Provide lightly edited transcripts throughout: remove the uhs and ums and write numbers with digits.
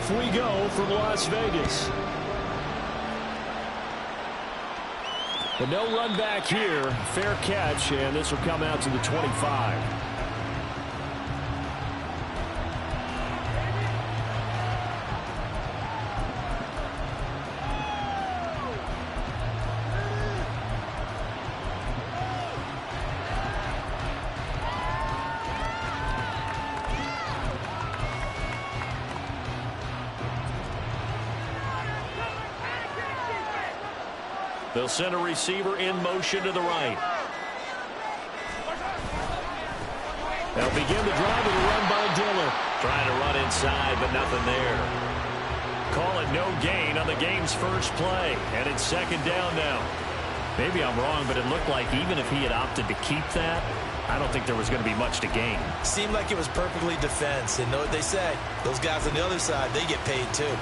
off we go from Las Vegas. But no run back here. Fair catch, and this will come out to the 25. They'll send a receiver in motion to the right. They'll begin the drive with a run by Diller. Trying to run inside, but nothing there. Call it no gain on the game's first play. And it's second down now. Maybe I'm wrong, but it looked like even if he had opted to keep that, I don't think there was going to be much to gain. Seemed like it was perfectly defense. And know what they say? Those guys on the other side, they get paid too.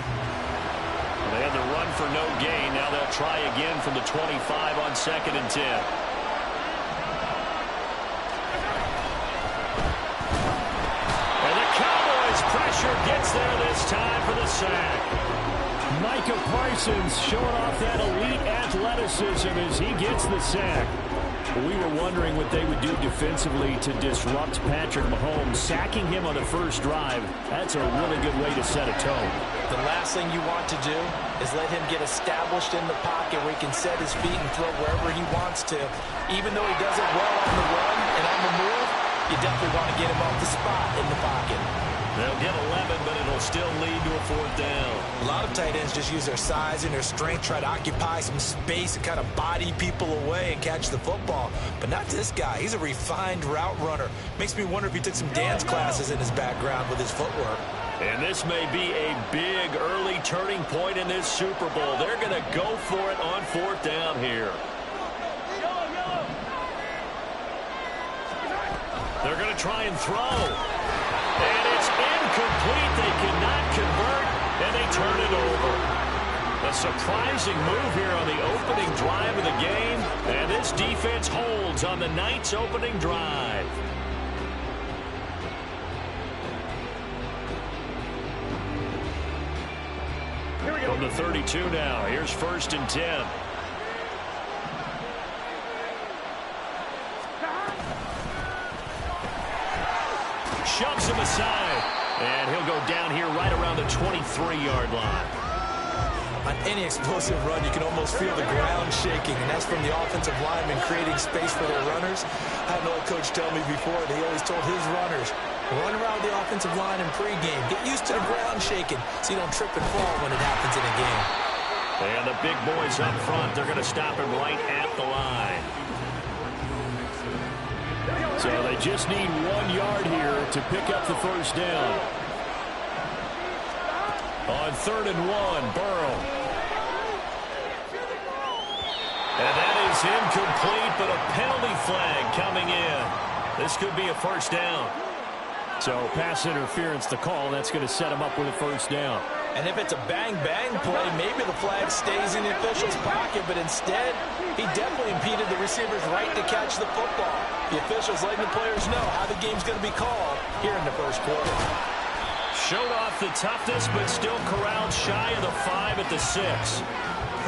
They had the run for no gain. Now they'll try again from the 25 on 2nd and 10. And the Cowboys pressure gets there this time for the sack. Micah Parsons showing off that elite athleticism as he gets the sack. We were wondering what they would do defensively to disrupt Patrick Mahomes. Sacking him on the first drive, that's a really good way to set a tone. The last thing you want to do is let him get established in the pocket where he can set his feet and throw wherever he wants to. Even though he does it well on the run and on the move, you definitely want to get him off the spot in the pocket. They'll get 11, but it'll still lead to a 4th down. A lot of tight ends just use their size and their strength, try to occupy some space and kind of body people away and catch the football. But not this guy. He's a refined route runner. Makes me wonder if he took some dance classes in his background with his footwork. And this may be a big early turning point in this Super Bowl. They're going to go for it on 4th down here. They're going to try and throw. And it's incomplete. They cannot convert, and they turn it over. A surprising move here on the opening drive of the game, and this defense holds on the night's opening drive. From the 32 now, here's 1st and 10. Shoves him aside, and he'll go down here right around the 23-yard line. On any explosive run, you can almost feel the ground shaking, and that's from the offensive linemen creating space for their runners. I had an old coach tell me before, they always told his runners, run around the offensive line in pregame. Get used to the ground shaking so you don't trip and fall when it happens in a game. And the big boys up front, they're going to stop him right at the line. So they just need 1 yard here to pick up the 1st down. On 3rd and 1, Burrow. And that is incomplete, but a penalty flag coming in. This could be a 1st down. So pass interference the call. That's going to set him up with a 1st down. And if it's a bang-bang play, maybe the flag stays in the official's pocket, but instead, he definitely impeded the receiver's right to catch the football. The officials letting the players know how the game's going to be called here in the 1st quarter. Showed off the toughness, but still corralled shy of the 5 at the 6.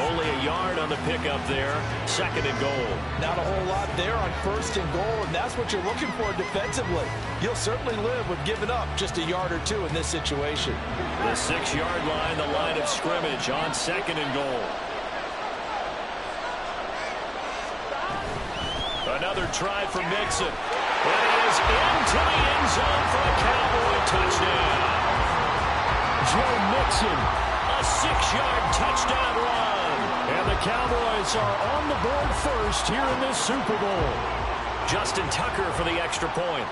Only a yard on the pickup there. 2nd and goal. Not a whole lot there on 1st and goal, and that's what you're looking for defensively. You'll certainly live with giving up just a yard or 2 in this situation. The 6-yard line, the line of scrimmage on 2nd and goal. Another try for Mixon. That is into the end zone for a Cowboy touchdown. Joe Mixon, a 6-yard touchdown run. And the Cowboys are on the board first here in this Super Bowl. Justin Tucker for the extra point.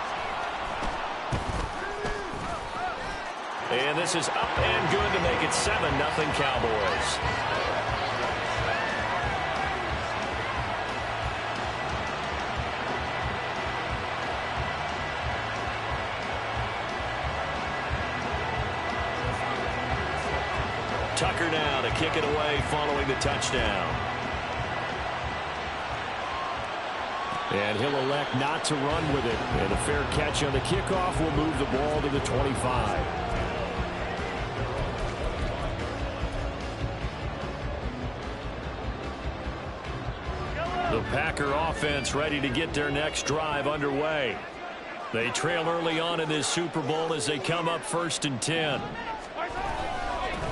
And this is up and good to make it 7-0 Cowboys. Tucker now to kick it away following the touchdown. And he'll elect not to run with it. And a fair catch on the kickoff will move the ball to the 25. The Packer offense ready to get their next drive underway. They trail early on in this Super Bowl as they come up 1st and 10.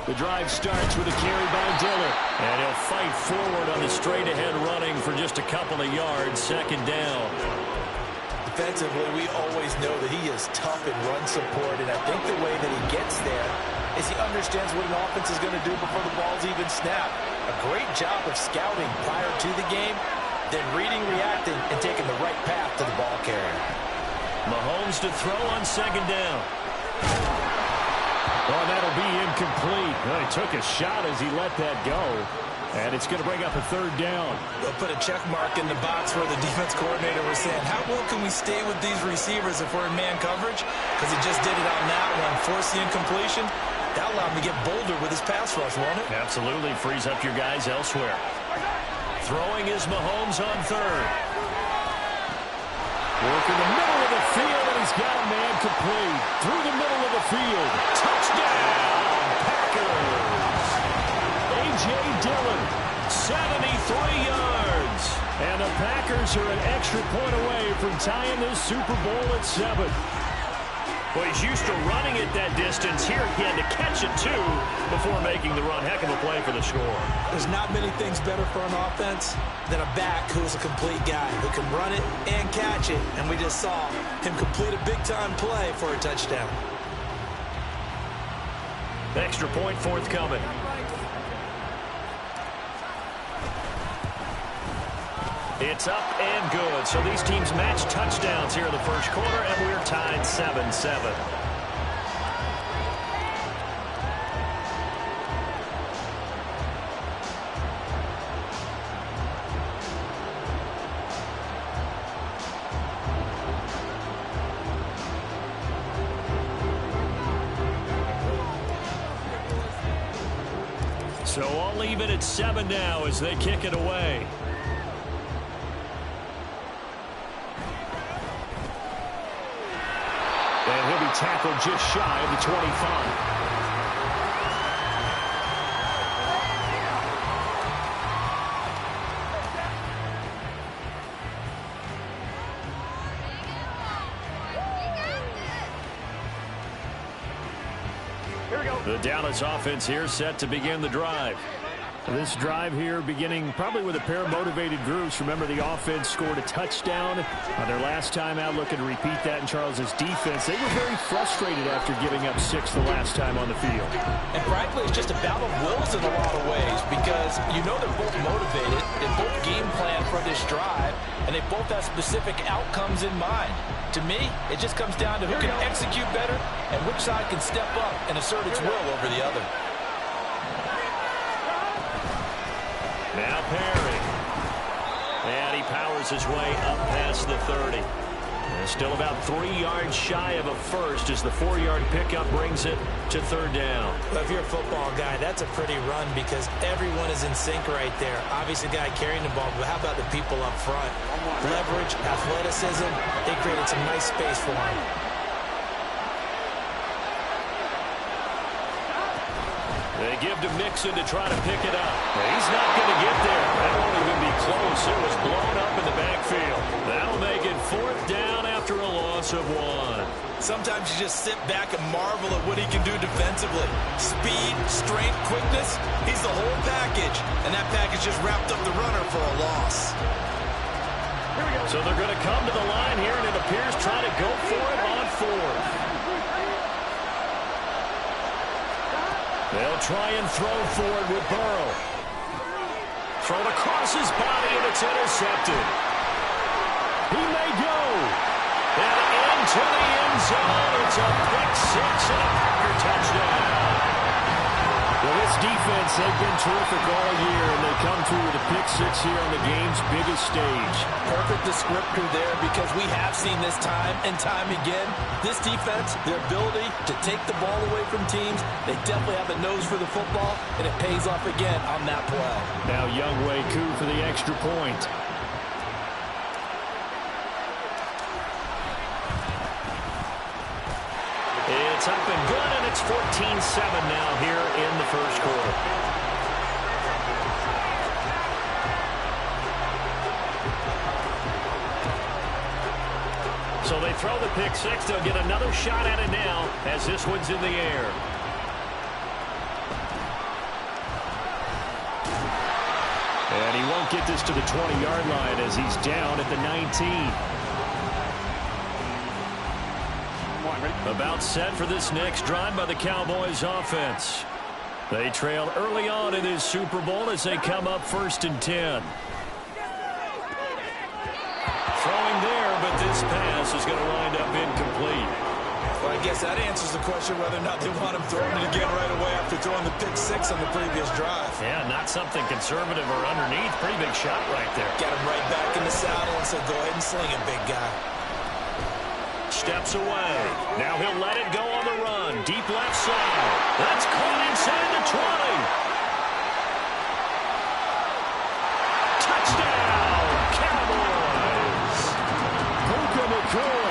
The drive starts with a carry by Dillon. And he'll fight forward on the straight-ahead running for just a couple of yards. 2nd down. Defensively, we always know that he is tough in run support, and I think the way that he gets there is he understands what an offense is going to do before the ball's even snapped. A great job of scouting prior to the game, then reading, reacting, and taking the right path to the ball carrier. Mahomes to throw on 2nd down. Oh, that'll be incomplete. Well, he took a shot as he let that go. And it's going to bring up a 3rd down. They'll put a check mark in the box where the defense coordinator was saying, how well can we stay with these receivers if we're in man coverage? Because he just did it on that one, forced the incompletion. That allowed him to get bolder with his pass rush, won't it? Absolutely. Frees up your guys elsewhere. Throwing is Mahomes on 3rd. Working the middle of the field, and he's got a man complete. Through the middle of the field. Touchdown, Packers! A.J. Dillon, 73 yards. And the Packers are an extra point away from tying this Super Bowl at 7. Well, he's used to running it that distance. Here he had to catch it, too, before making the run. Heck of a play for the score. There's not many things better for an offense than a back who's a complete guy who can run it and catch it. And we just saw him complete a big-time play for a touchdown. Extra point forthcoming. It's up and good. So these teams match touchdowns here in the 1st quarter, and we're tied 7-7. So I'll leave it at 7 now as they kick it away. And he'll be tackled just shy of the 25. The Dallas offense here set to begin the drive. This drive here beginning probably with a pair of motivated groups. Remember, the offense scored a touchdown on their last time out. Looking to repeat that in Charles's defense. They were very frustrated after giving up 6 the last time on the field. And frankly, it's just a battle of wills in a lot of ways because you know they're both motivated. They both game plan for this drive, and they both have specific outcomes in mind. To me, it just comes down to who can execute better and which side can step up and assert its will over the other. Now Perry. And he powers his way up past the 30. And still about 3 yards shy of a first as the 4-yard pickup brings it to 3rd down. Well, if you're a football guy, that's a pretty run because everyone is in sync right there. Obviously, the guy carrying the ball, but how about the people up front? Leverage, athleticism, they created some nice space for him. They give to Mixon to try to pick it up. He's not going to get there. That won't even be close. It was blown up in the backfield. That'll make it 4th down after a loss of 1. Sometimes you just sit back and marvel at what he can do defensively. Speed, strength, quickness, he's the whole package. And that package just wrapped up the runner for a loss. So they're going to come to the line here, and it appears trying to go for it on 4th. They'll try and throw for it with Burrow. Thrown across his body, and it's intercepted. He may go. And into the end zone. It's a pick 6 and a Packer touchdown. Well, this defense, they've been terrific all year, and they come through with a pick 6 here on the game's biggest stage. Perfect descriptor there because we have seen this time and time again. This defense, their ability to take the ball away from teams, they definitely have a nose for the football, and it pays off again on that play. Now Younghoe Koo for the extra point. It's up and good, and it's 14-7 now here in the 1st quarter. So they throw the pick six. They'll get another shot at it now as this one's in the air. And he won't get this to the 20-yard line as he's down at the 19. About set for this next drive by the Cowboys offense. They trail early on in this Super Bowl as they come up 1st and 10. Throwing there, but this pass is going to wind up incomplete. Well, I guess that answers the question whether or not they want him throwing it again right away after throwing the pick six on the previous drive. Yeah, not something conservative or underneath. Pretty big shot right there. Got him right back in the saddle and said, go ahead and sling it, big guy. Steps away. Now he'll let it go on the run. Deep left side. That's caught inside the 20. Touchdown, Cowboys. Puka Nacua,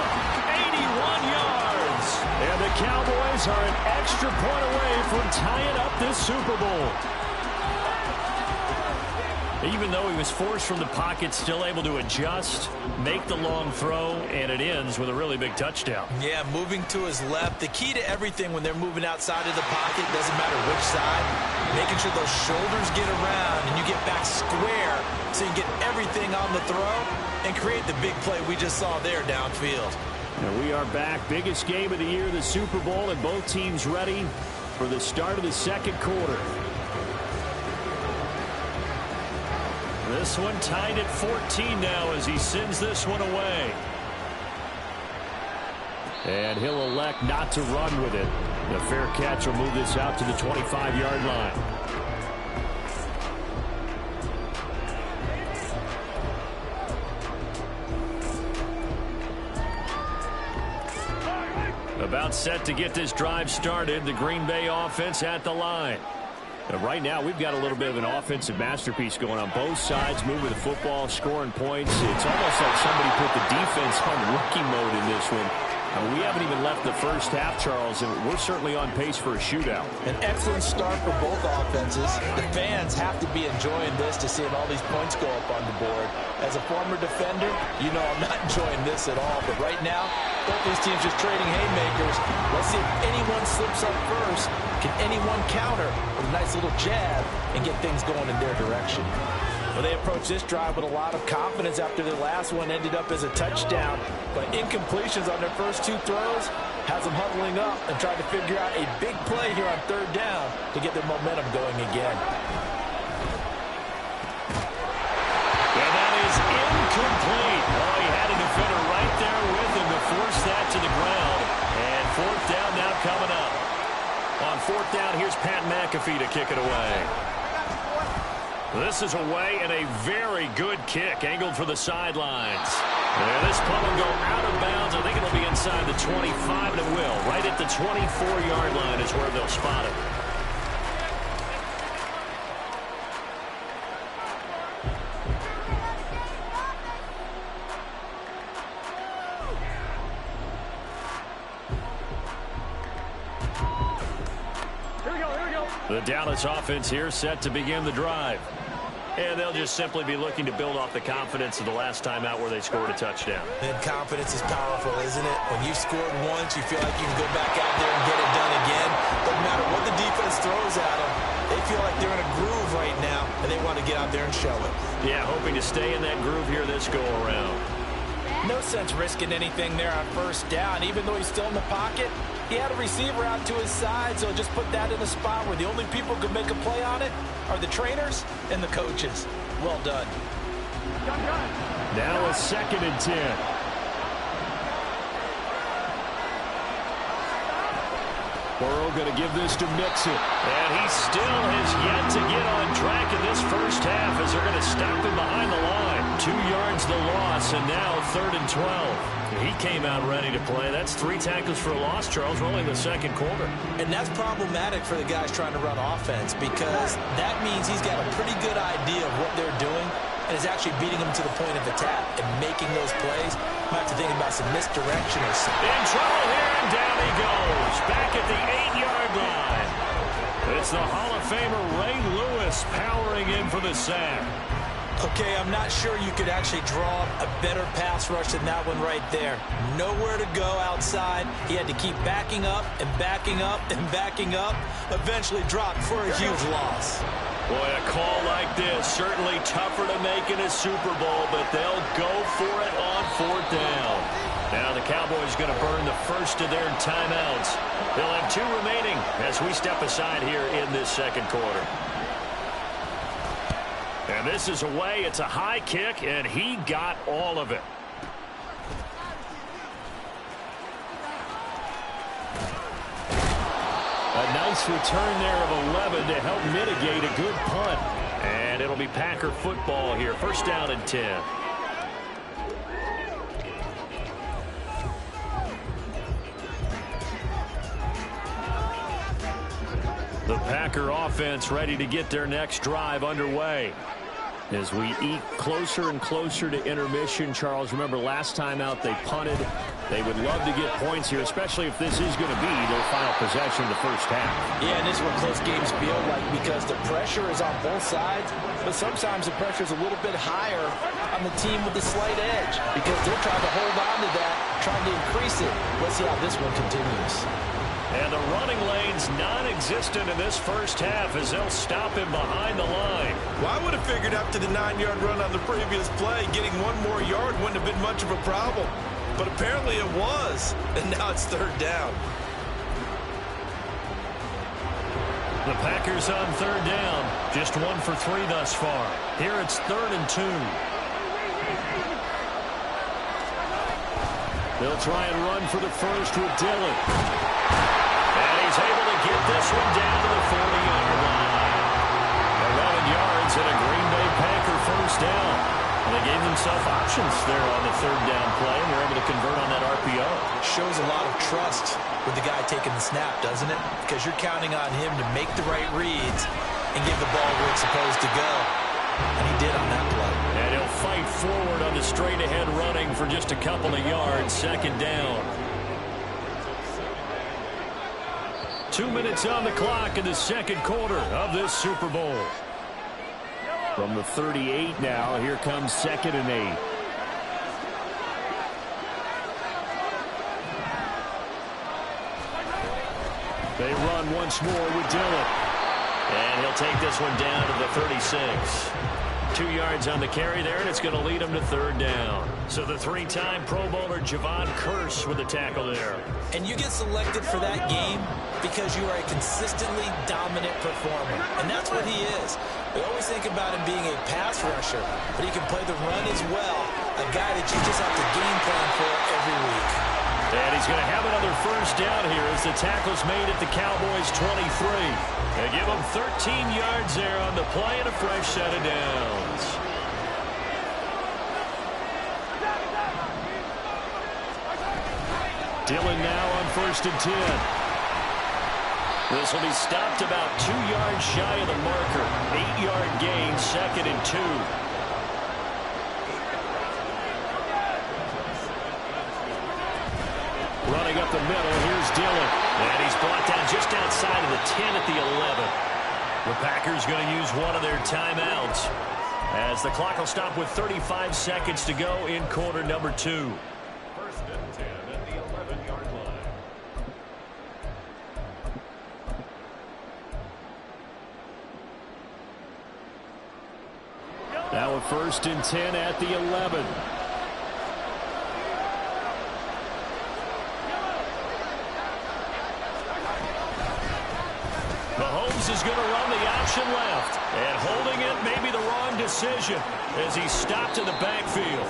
81 yards. And the Cowboys are an extra point away from tying up this Super Bowl. Even though he was forced from the pocket, still able to adjust, make the long throw, and it ends with a really big touchdown. Yeah, moving to his left. The key to everything when they're moving outside of the pocket, doesn't matter which side, making sure those shoulders get around and you get back square so you get everything on the throw and create the big play we just saw there downfield. And we are back. Biggest game of the year, the Super Bowl, and both teams ready for the start of the second quarter. This one tied at 14 now as he sends this one away. And he'll elect not to run with it. The fair catch will move this out to the 25-yard line. About set to get this drive started. The Green Bay offense at the line. Right now, we've got a little bit of an offensive masterpiece going on. Both sides moving the football, scoring points. It's almost like somebody put the defense on rookie mode in this one. We haven't even left the first half, Charles, and we're certainly on pace for a shootout. An excellent start for both offenses. The fans have to be enjoying this to seeing all these points go up on the board. As a former defender, you know I'm not enjoying this at all. But right now, both these teams just trading haymakers. Let's see if anyone slips up first. Can anyone counter with a nice little jab and get things going in their direction? Well, they approached this drive with a lot of confidence after their last one ended up as a touchdown. But incompletions on their first two throws has them huddling up and trying to figure out a big play here on third down to get their momentum going again. And that is incomplete. Oh, he had a defender right there with him to force that to the ground. And fourth down now coming up. On fourth down, here's Pat McAfee to kick it away. This is away and a very good kick, angled for the sidelines. And this punt will go out of bounds. I think it'll be inside the 25, and it will. Right at the 24-yard line is where they'll spot it. The Dallas offense here set to begin the drive. And they'll just simply be looking to build off the confidence of the last time out where they scored a touchdown. And confidence is powerful, isn't it? When you've scored once, you feel like you can go back out there and get it done again. Doesn't matter what the defense throws at them. They feel like they're in a groove right now, and they want to get out there and show it. Yeah, hoping to stay in that groove here this go-around. No sense risking anything there on first down. Even though he's still in the pocket, he had a receiver out to his side, so just put that in a spot where the only people who can make a play on it are the trainers and the coaches. Well done. Now a 2nd and 10. Burrow going to give this to Mixon. And he still has yet to get on track in this first half as they're going to stop him behind the line. 2 yards the loss, and now 3rd and 12. He came out ready to play. That's 3 tackles for a loss, Charles. We're only in the second quarter. And that's problematic for the guys trying to run offense because that means he's got a pretty good idea of what they're doing and is actually beating them to the point of attack and making those plays. Might have to think about some misdirection or something. In trouble here, and down he goes. Back at the 8-yard line. It's the Hall of Famer Ray Lewis powering in for the sack. Okay, I'm not sure you could actually draw a better pass rush than that one right there. Nowhere to go outside. He had to keep backing up and backing up and backing up. Eventually dropped for a huge loss. Boy, a call like this, certainly tougher to make in a Super Bowl, but they'll go for it on 4th down. Now the Cowboys going to burn the first of their timeouts. They'll have 2 remaining as we step aside here in this second quarter. And this is away. It's a high kick, and he got all of it. A nice return there of 11 to help mitigate a good punt. And it'll be Packer football here. First down and 10. The Packer offense ready to get their next drive underway. As we eat closer and closer to intermission, Charles, remember last time out they punted. They would love to get points here, especially if this is going to be their final possession of the first half. Yeah, and this is what close games feel like because the pressure is on both sides, but sometimes the pressure is a little bit higher on the team with the slight edge because they're trying to hold on to that, trying to increase it. Let's see how this one continues. And the running lane's non-existent in this first half as they'll stop him behind the line. Well, I would have figured after the 9-yard run on the previous play, getting 1 more yard wouldn't have been much of a problem. But apparently it was, and now it's 3rd down. The Packers on 3rd down. Just 1 for 3 thus far. Here it's 3rd and 2. They'll try and run for the first with Dillon. And he's able to get this one down to the 40-yard line. 11 yards and a Green Bay Packer first down. And they gave themselves options there on the 3rd down play, and they're able to convert on that RPO. Shows a lot of trust with the guy taking the snap, doesn't it? Because you're counting on him to make the right reads and give the ball where it's supposed to go. And he did on that play. And he'll fight forward on the straight-ahead running for just a couple of yards. 2nd down. 2 minutes on the clock in the second quarter of this Super Bowl. From the 38 now, here comes 2nd and 8. They run once more with Dillon. And he'll take this one down to the 36. 2 yards on the carry there, and it's going to lead him to 3rd down. So the 3-time Pro Bowler Javon Curse with the tackle there. And you get selected for that game because you are a consistently dominant performer. And that's what he is. We always think about him being a pass rusher, but he can play the run as well. A guy that you just have to game plan for every week. And he's going to have another first down here as the tackle's made at the Cowboys' 23. They give him 13 yards there on the play and a fresh set of downs. Dillon now on 1st and 10. This will be stopped about 2 yards shy of the marker. 8-yard gain, 2nd and 2. Running up the middle, here's Dillon. And he's brought down just outside of the 10 at the 11. The Packers going to use one of their timeouts as the clock will stop with 35 seconds to go in quarter number 2. 1st and 10 at the 11-yard line. Now a 1st and 10 at the 11. Mahomes is going to run the option left. And holding it may be the wrong decision as he's stopped in the backfield.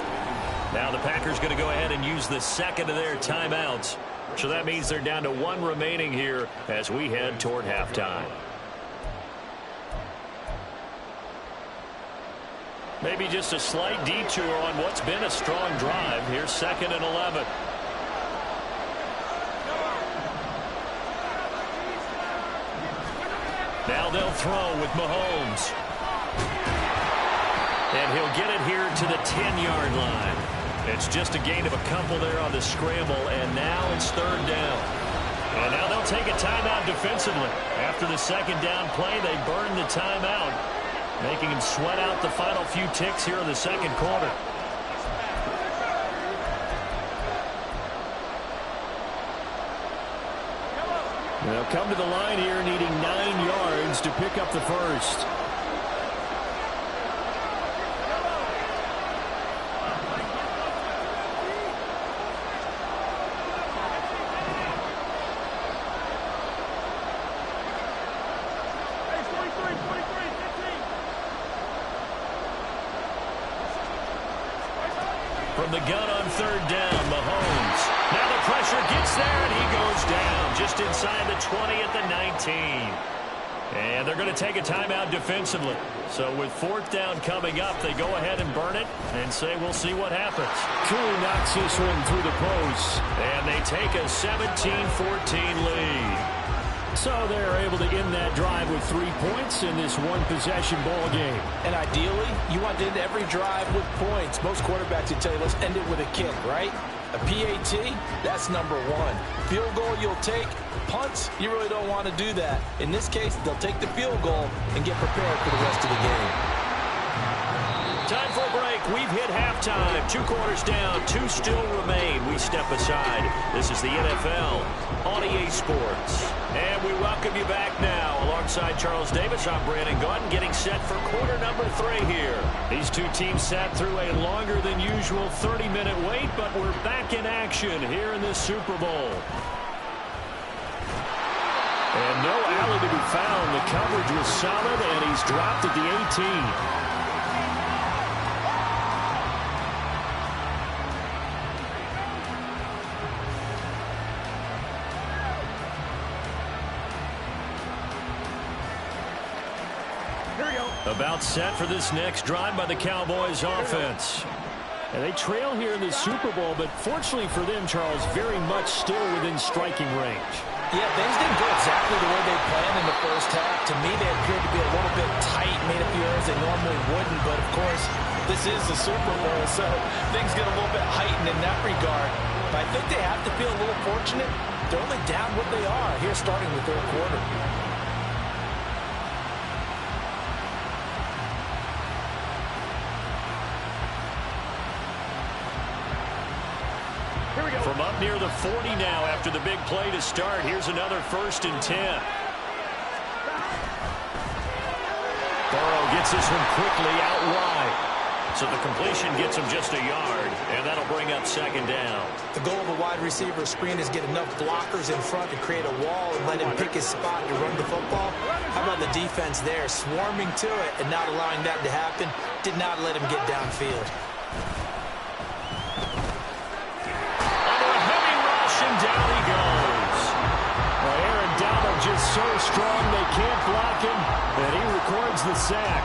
Now the Packers going to go ahead and use the 2nd of their timeouts. So that means they're down to 1 remaining here as we head toward halftime. Maybe just a slight detour on what's been a strong drive. Here's 2nd and 11. Now they'll throw with Mahomes. And he'll get it here to the 10-yard line. It's just a gain of a couple there on the scramble, and now it's 3rd down. And now they'll take a timeout defensively. After the 2nd down play, they burn the timeout. making him sweat out the final few ticks here in the second quarter. They'll come to the line here needing 9 yards to pick up the first. From the gun on third down, Mahomes. Now the pressure gets there, and he goes down just inside the 20 at the 19. And they're going to take a timeout defensively. So with fourth down coming up, they go ahead and burn it and say we'll see what happens. Cooley knocks this one through the post. And they take a 17-14 lead. So they're able to end that drive with 3 points in this one-possession ball game. And ideally, you want to end every drive with points. Most quarterbacks would tell you, let's end it with a kick, right? A PAT, that's number 1. Field goal you'll take. Punts, you really don't want to do that. In this case, they'll take the field goal and get prepared for the rest of the game. Time for a break. We've hit halftime. 2 quarters down. 2 still remain. We step aside. This is the NFL on EA Sports. And we welcome you back now. Alongside Charles Davis, I'm Brandon Gaudin, getting set for quarter number 3 here. These 2 teams sat through a longer than usual 30-minute wait, but we're back in action here in this Super Bowl. And no alley to be found. The coverage was solid, and he's dropped at the 18. About set for this next drive by the Cowboys offense. And they trail here in the Super Bowl, but fortunately for them, Charles, very much still within striking range. Yeah, things didn't go exactly the way they planned in the first half. To me, they appeared to be a little bit tight, made a few errors they normally wouldn't. But, of course, this is the Super Bowl, so things get a little bit heightened in that regard. But I think they have to feel a little fortunate. They're only down what they are here starting the third quarter. From up near the 40 now after the big play to start. Here's another 1st and 10. Burrow gets this one quickly out wide. So the completion gets him just a yard, and that'll bring up 2nd down. The goal of a wide receiver screen is get enough blockers in front to create a wall and let him pick his spot to run the football. How about the defense there, swarming to it and not allowing that to happen? Did not let him get downfield. Down he goes. Well, Aaron Donald just so strong they can't block him, and he records the sack.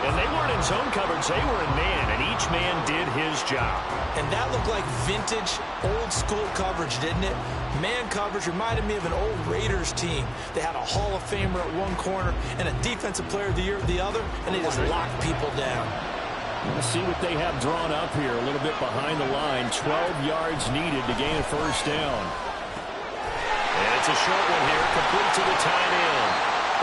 And they weren't in zone coverage, they were in man, and each man did his job. And that looked like vintage, old-school coverage, didn't it? Man coverage reminded me of an old Raiders team. They had a Hall of Famer at one corner and a Defensive Player of the Year at the other, and they just locked people down. Let's see what they have drawn up here. A little bit behind the line. 12 yards needed to gain a 1st down. And it's a short one here, complete to the tight end.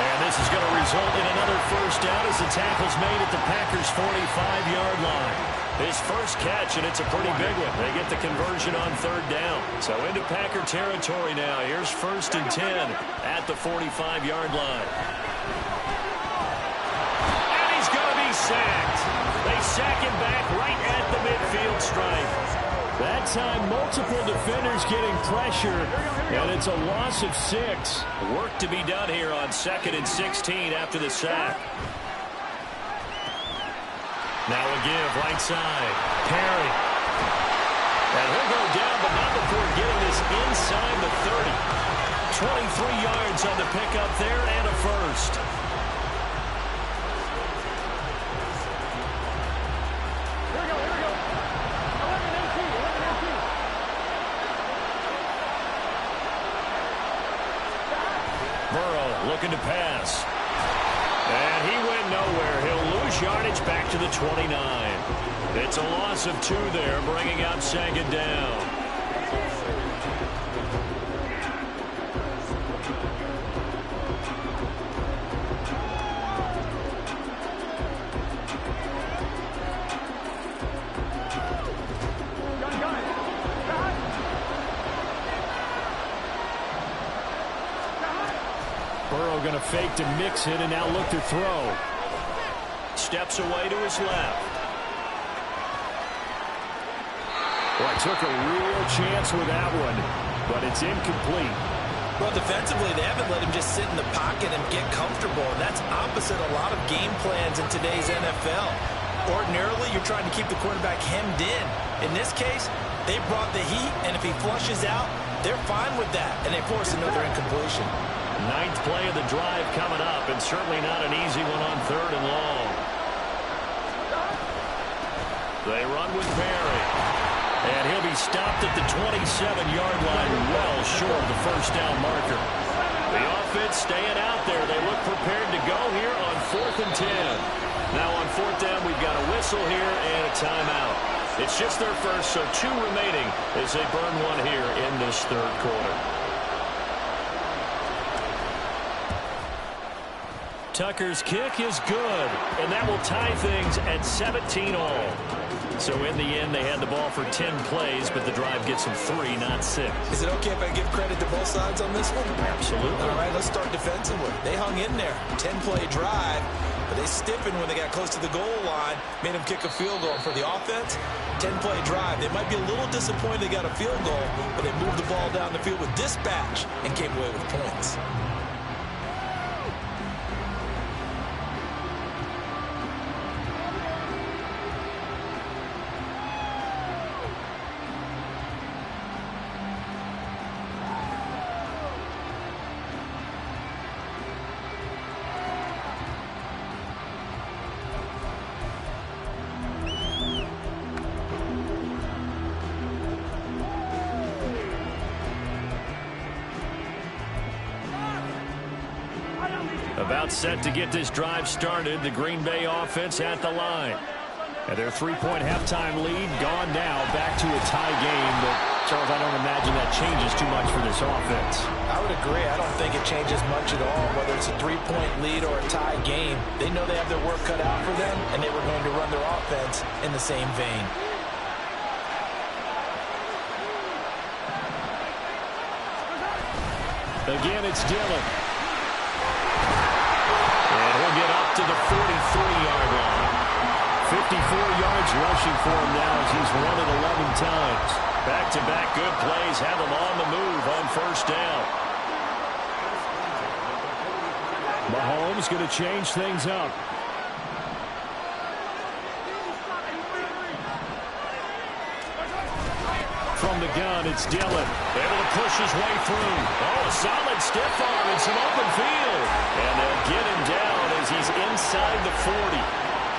And this is going to result in another 1st down as the tackle's made at the Packers' 45-yard line. His first catch, and it's a pretty big one. They get the conversion on 3rd down. So into Packer territory now. Here's 1st and 10 at the 45-yard line. And he's going to be sacked. They sack him back right at the midfield stripe. That time, multiple defenders getting pressure, and it's a loss of 6. Work to be done here on 2nd and 16 after the sack. Now a give, right side. Perry. And he'll go down, but not before getting this inside the 30. 23 yards on the pickup there, and a 1st. Looking to pass. And he went nowhere. He'll lose yardage back to the 29. It's a loss of 2 there, bringing up 2nd down. Burrow going to fake to mix it and now look to throw. Steps away to his left. Well, took a real chance with that one, but it's incomplete. Well, defensively, they haven't let him just sit in the pocket and get comfortable, and that's opposite a lot of game plans in today's NFL. Ordinarily, you're trying to keep the quarterback hemmed in. In this case, they brought the heat, and if he flushes out, they're fine with that, and they force another incompletion. Ninth play of the drive coming up, and certainly not an easy one on 3rd and long. They run with Berry. And he'll be stopped at the 27-yard line, well short of the first down marker. The offense staying out there. They look prepared to go here on 4th and 10. Now on 4th down, we've got a whistle here and a timeout. It's just their first, so 2 remaining as they burn one here in this 3rd quarter. Tucker's kick is good, and that will tie things at 17 all. So in the end, they had the ball for 10 plays, but the drive gets them 3, not 6. Is it okay if I give credit to both sides on this one? Absolutely. All right, let's start defensively. They hung in there. 10-play drive, but they stiffened when they got close to the goal line, made them kick a field goal. For the offense, 10-play drive. They might be a little disappointed they got a field goal, but they moved the ball down the field with dispatch and came away with points. About set to get this drive started. The Green Bay offense at the line. And their 3-point halftime lead gone now. Back to a tie game. But, Charles, I don't imagine that changes too much for this offense. I would agree. I don't think it changes much at all, whether it's a 3-point lead or a tie game. They know they have their work cut out for them, and they were going to run their offense in the same vein. Again, it's Dillon. And he'll get up to the 43-yard line. 54 yards rushing for him now as he's run it 11 times. Back-to-back good plays have him on the move on 1st down. Mahomes going to change things up. From the gun, it's Dillon. Able to push his way through. Oh, a solid stiff arm and some open field. And they'll get him down as he's inside the 40.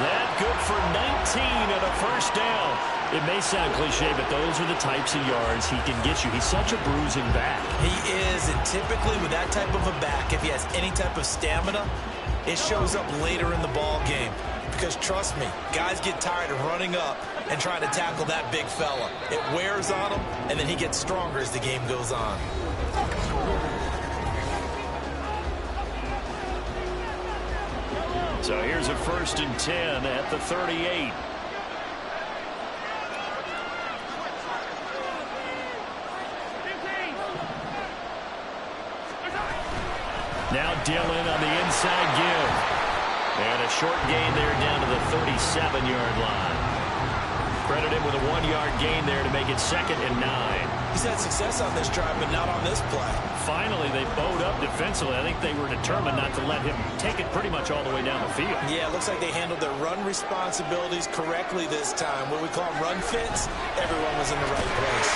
That good for 19 and a 1st down. It may sound cliche, but those are the types of yards he can get you. He's such a bruising back. He is, and typically with that type of a back, if he has any type of stamina, it shows up later in the ball game. Because trust me, guys get tired of running up and trying to tackle that big fella. It wears on him, and then he gets stronger as the game goes on. So here's a 1st and 10 at the 38. Now Dillon on the inside give. And a short gain there down to the 37-yard line. Credit him with a 1-yard gain there to make it 2nd and 9. He's had success on this drive, but not on this play. Finally, they bowed up defensively. I think they were determined not to let him take it pretty much all the way down the field. Yeah, it looks like they handled their run responsibilities correctly this time. What we call them run fits, everyone was in the right place.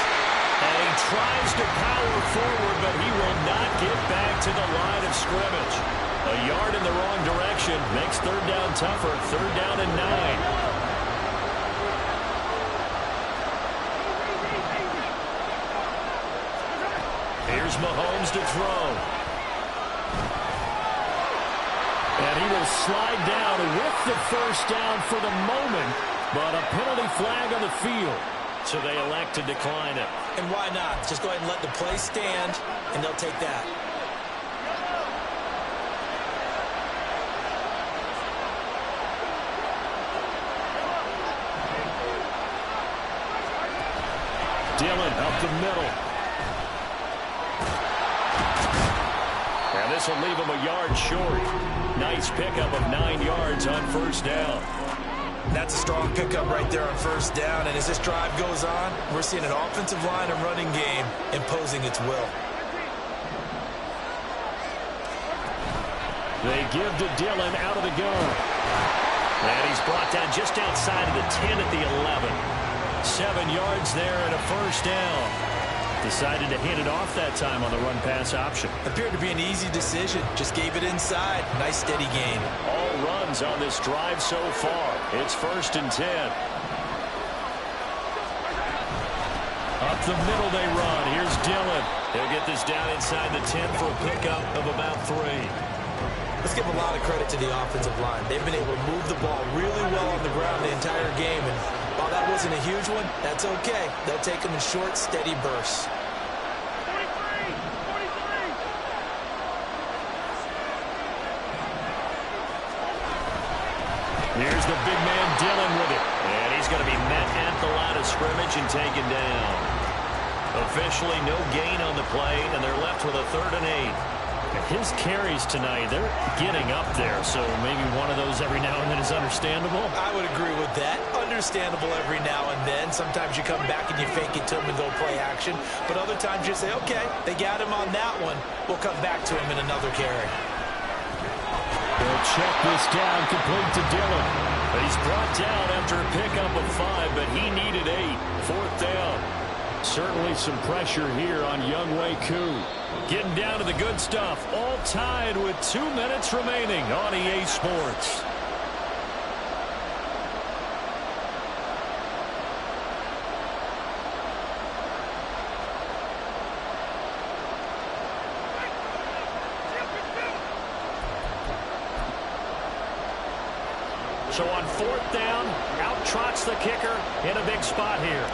And he tries to power forward, but he will not get back to the line of scrimmage. A yard in the wrong direction makes 3rd down tougher. 3rd down and 9. Here's Mahomes to throw. And he will slide down with the 1st down for the moment, but a penalty flag on the field. So they elect to decline it. And why not? Just go ahead and let the play stand, and they'll take that. Dillon up the middle. And this will leave him a yard short. Nice pickup of 9 yards on first down. That's a strong pickup right there on first down. And as this drive goes on, we're seeing an offensive line and running game imposing its will. They give to Dillon out of the gun. And he's brought down just outside of the 10 at the 11. 7 yards there and a first down. Decided to hand it off that time on the run-pass option. Appeared to be an easy decision. Just gave it inside. Nice steady gain. All runs on this drive so far. It's 1st and 10. Up the middle they run. Here's Dillon. He'll get this down inside the 10 for a pickup of about 3. Let's give a lot of credit to the offensive line. They've been able to move the ball really well on the ground the entire game. And while that wasn't a huge one, that's okay. They'll take them in short, steady bursts. Here's the big man Dillon with it. And he's going to be met at the line of scrimmage and taken down. Officially no gain on the play, and they're left with a 3rd and 8. His carries tonight, they're getting up there, so maybe one of those every now and then is understandable. I would agree with that. Understandable every now and then. Sometimes you come back and you fake it to him and go play action. But other times you say, okay, they got him on that one. We'll come back to him in another carry. They'll check this down, complete to Dillon. He's brought down after a pickup of 5, but he needed 8. 4th down. Certainly some pressure here on Younghoe Koo. Getting down to the good stuff. All tied with 2 minutes remaining on EA Sports. So on 4th down, out trots the kicker in a big spot here.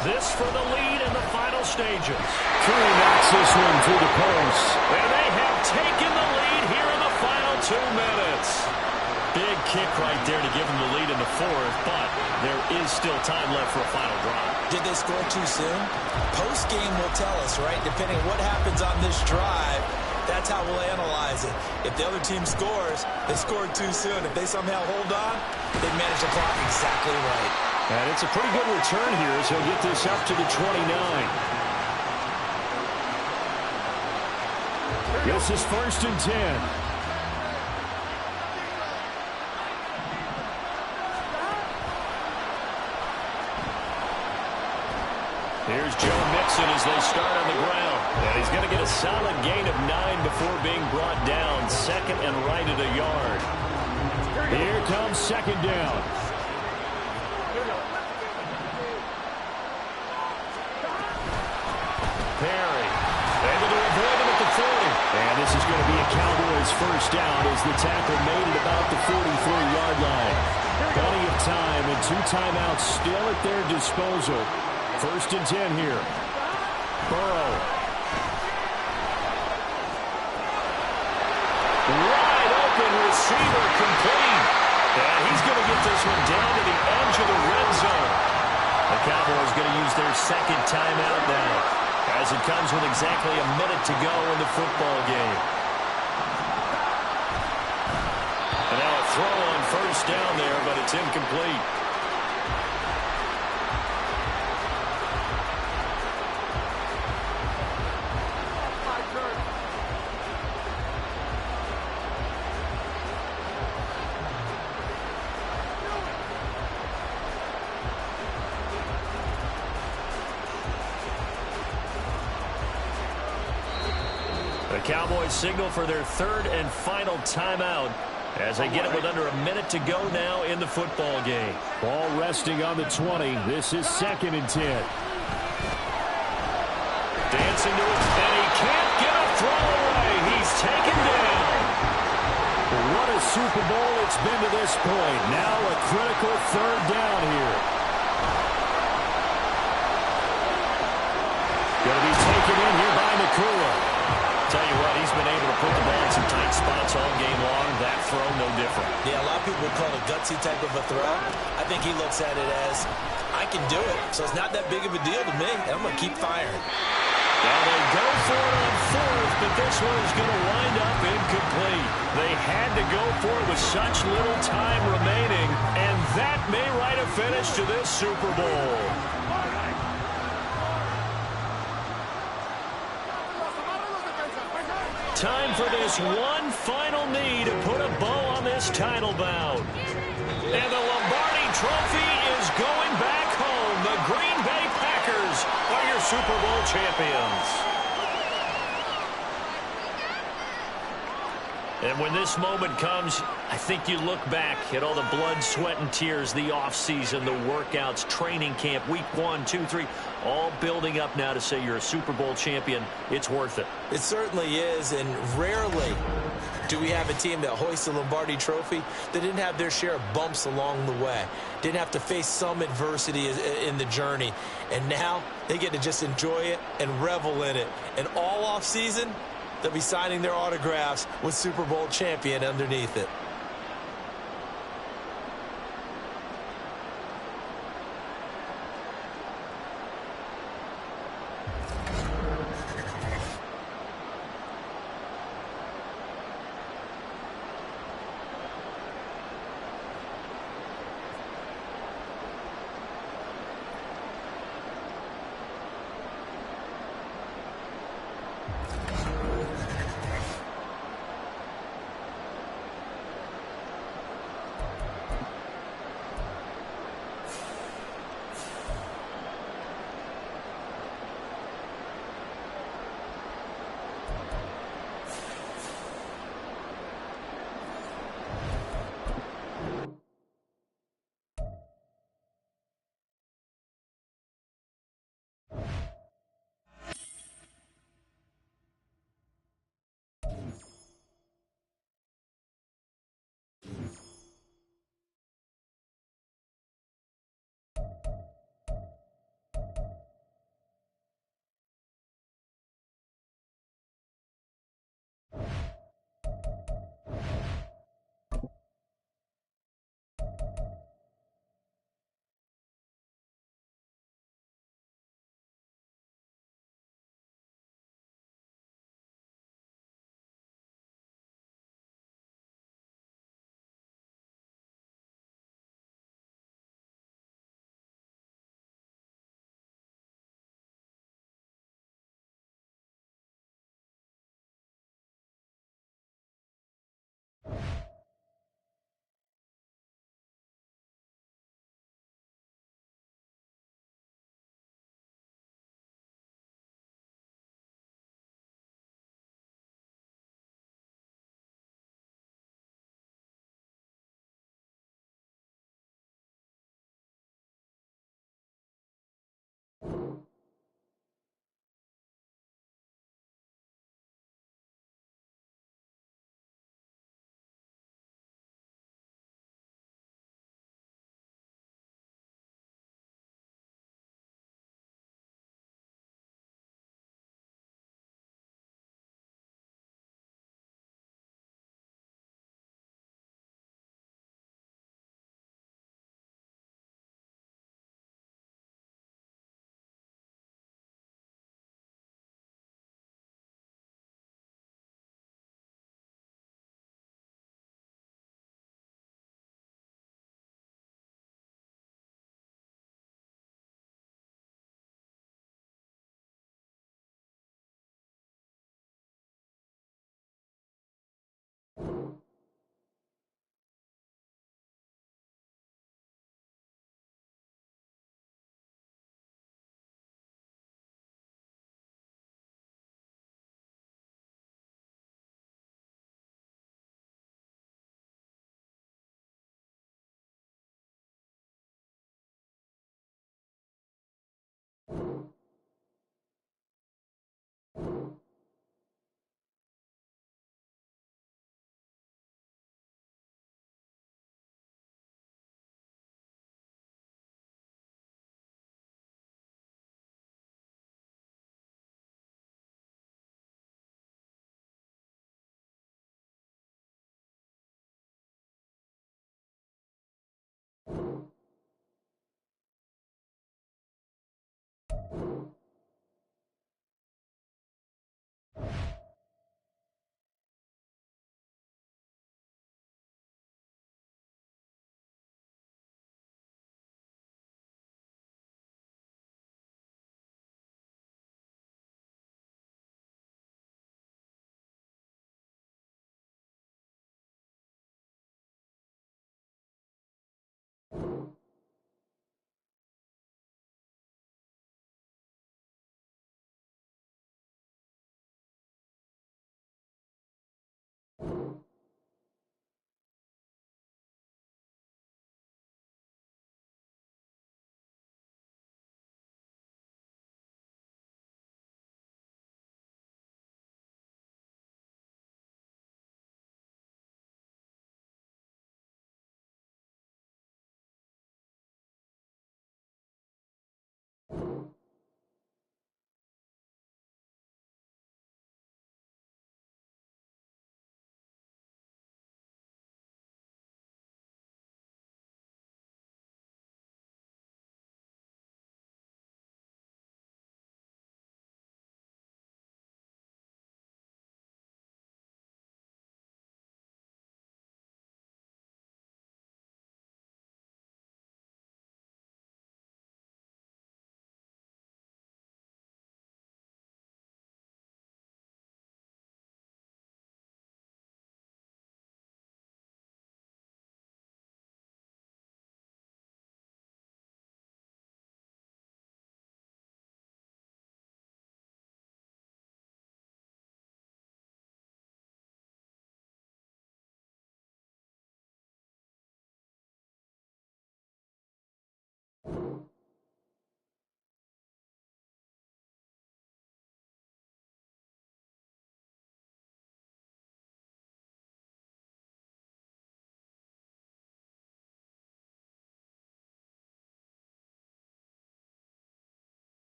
This for the lead in the final stages. Koo knocks this one through the post. And they have taken the lead here in the final 2 minutes. Big kick right there to give them the lead in the 4th, but there is still time left for a final drive. Did they score too soon? Post-game will tell us, right? Depending on what happens on this drive, that's how we'll analyze it. If the other team scores, they scored too soon. If they somehow hold on, they manage the clock exactly right. And it's a pretty good return here as he'll get this up to the 29. This is 1st and 10. Here's Joe Mixon as they start on the ground. And he's going to get a solid gain of 9 before being brought down. 2nd and right at a yard. Here comes 2nd down. Perry able to avoid him at the 40. And this is going to be a Cowboys 1st down as the tackle made it about the 43-yard line. Plenty of time and 2 timeouts still at their disposal. 1st and 10 here. Burrow. Wide open receiver complete. And he's going to get this one down to the edge of the red zone. The Cowboys going to use their 2nd timeout now, as it comes with exactly a minute to go in the football game. And now a throw on 1st down there, but it's incomplete. The Cowboys signal for their 3rd and final timeout as they get it with under a minute to go now in the football game. Ball resting on the 20. This is 2nd and 10. Dancing to it, and he can't get a throw away. He's taken down. What a Super Bowl it's been to this point. Now a critical 3rd down here. Going to be taken in here by Nakua. Tell you what, he's been able to put the ball in some tight spots all game long. That throw, no different. Yeah, a lot of people would call it a gutsy type of a throw. I think he looks at it as, I can do it, so it's not that big of a deal to me, and I'm going to keep firing. Now they go for it on 4th, but this one is going to wind up go for it with such little time remaining, and that may write a finish to this Super Bowl. Time for this one final knee to put a bow on this title bout. And the Lombardi Trophy is going back home. The Green Bay Packers are your Super Bowl champions. And when this moment comes, I think you look back at all the blood, sweat, and tears, the offseason, the workouts, training camp, week 1, 2, 3, all building up now to say you're a Super Bowl champion. It's worth it. It certainly is, and rarely do we have a team that hoists the Lombardi Trophy that didn't have their share of bumps along the way, didn't have to face some adversity in the journey, and now they get to just enjoy it and revel in it. And all offseason, they'll be signing their autographs with Super Bowl champion underneath it.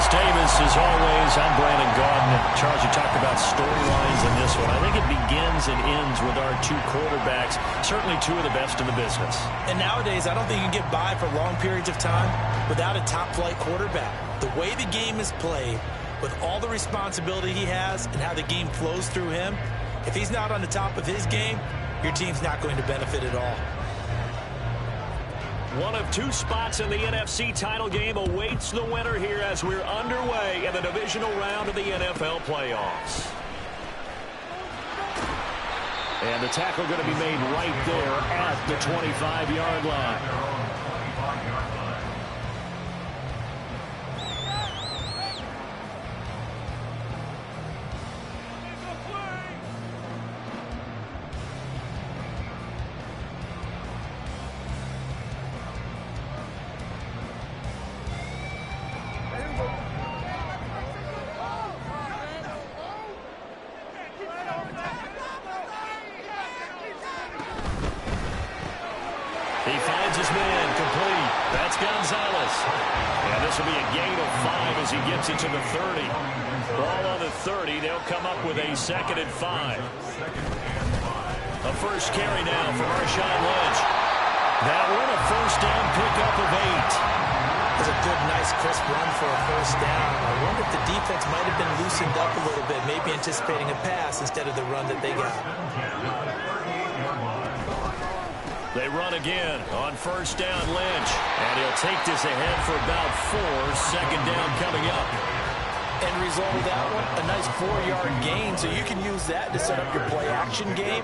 Thanks, Davis. As always, I'm Brandon Gaudin. Charles, you talked about storylines in this one. I think it begins and ends with our two quarterbacks, certainly two of the best in the business. And nowadays, I don't think you can get by for long periods of time without a top-flight quarterback. The way the game is played, with all the responsibility he has and how the game flows through him, if he's not on the top of his game, your team's not going to benefit at all. One of two spots in the NFC title game awaits the winner here as we're underway in the divisional round of the NFL playoffs. And the tackle going to be made right there at the 25-yard line. He finds his man complete. That's Gonzalez. And this will be a gain of 5 as he gets it to the 30. Ball on the 30. They'll come up with a 2nd and 5. A first carry now for Marshawn Lynch. That one a first down pickup of 8. It's a good, nice, crisp run for a first down. I wonder if the defense might have been loosened up a little bit, maybe anticipating a pass instead of the run that they got. They run again on first down, Lynch. And he'll take this ahead for about 4. 2nd down coming up. End result of that one, a nice 4-yard gain. So you can use that to set up your play-action game,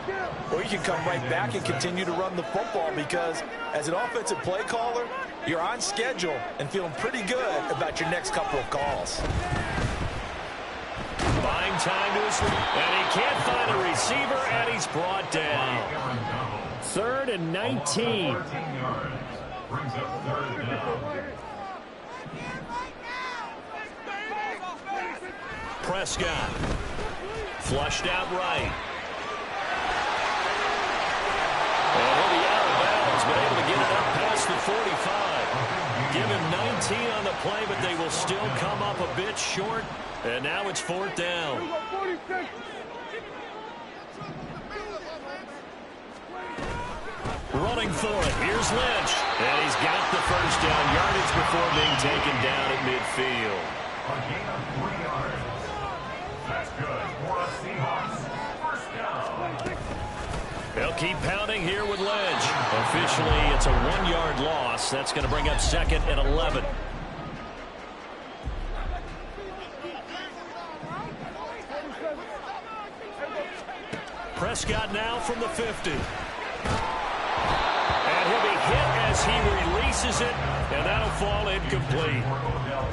or you can come right back and continue to run the football because as an offensive play caller, you're on schedule and feeling pretty good about your next couple of calls. Buying time to his lead. And he can't find a receiver, and he's brought down. 3rd and 19. Prescott. Flushed out right. And he'll be out of bounds, but able to get it up past the 45. Give him 19 on the play, but they will still come up a bit short. And now it's 4th down. Running for it. Here's Lynch. And he's got the first down yardage before being taken down at midfield. A gain of 3 yards. That's good for a Seahawks first down. They'll keep pounding here with Lynch. Officially, it's a 1-yard loss. That's going to bring up 2nd and 11. Prescott now from the 50. And he'll be hit as he releases it, and that'll fall incomplete.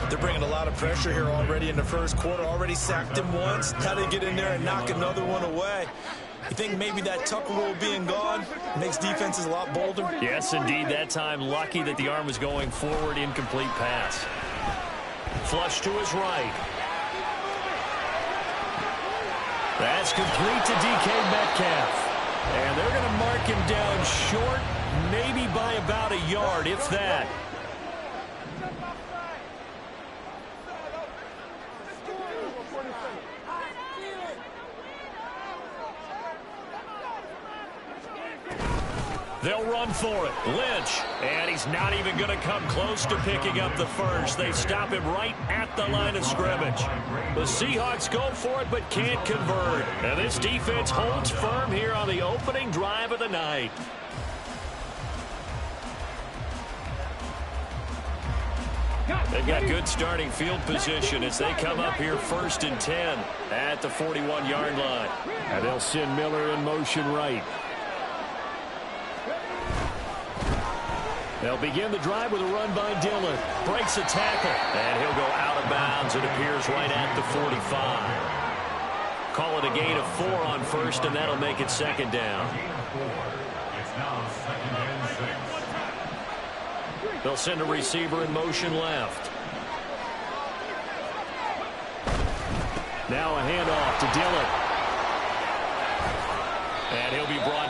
They're bringing a lot of pressure here already in the first quarter. Already sacked him once. How do they get in there and knock another one away? You think maybe that tuck rule being gone makes defenses a lot bolder? Yes, indeed. That time, lucky that the arm was going forward. Incomplete pass. Flush to his right. That's complete to DK Metcalf. And they're going to mark him down short, maybe by about a yard, if that. They'll run for it. Lynch. And he's not even going to come close to picking up the first. They stop him right at the line of scrimmage. The Seahawks go for it but can't convert. And this defense holds firm here on the opening drive of the night. They've got good starting field position as they come up here 1st and 10 at the 41-yard line. And they'll send Miller in motion right. They'll begin the drive with a run by Dillon. Breaks a tackle, and he'll go out of bounds. It appears right at the 45. Call it a gain of 4 on first, and that'll make it 2nd down. It's now 2nd and 6. They'll send a receiver in motion left. Now a handoff to Dillon. And he'll be brought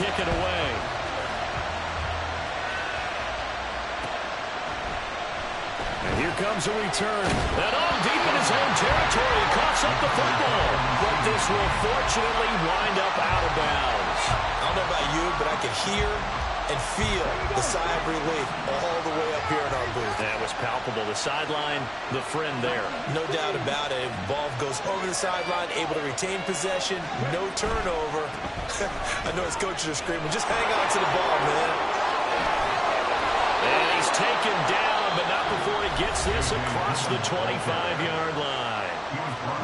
kick it away. And here comes a return. That all deep in his own territory. Coughs up the football. But this will fortunately wind up out of bounds. I don't know about you, but I could hear and feel the sigh of relief all the way up here in our booth. That was palpable. The sideline, the friend there. No doubt about it. Ball goes over the sideline, able to retain possession, no turnover. I know his coaches are screaming, just hang on to the ball, man. And he's taken down, but not before he gets this across the 25-yard line.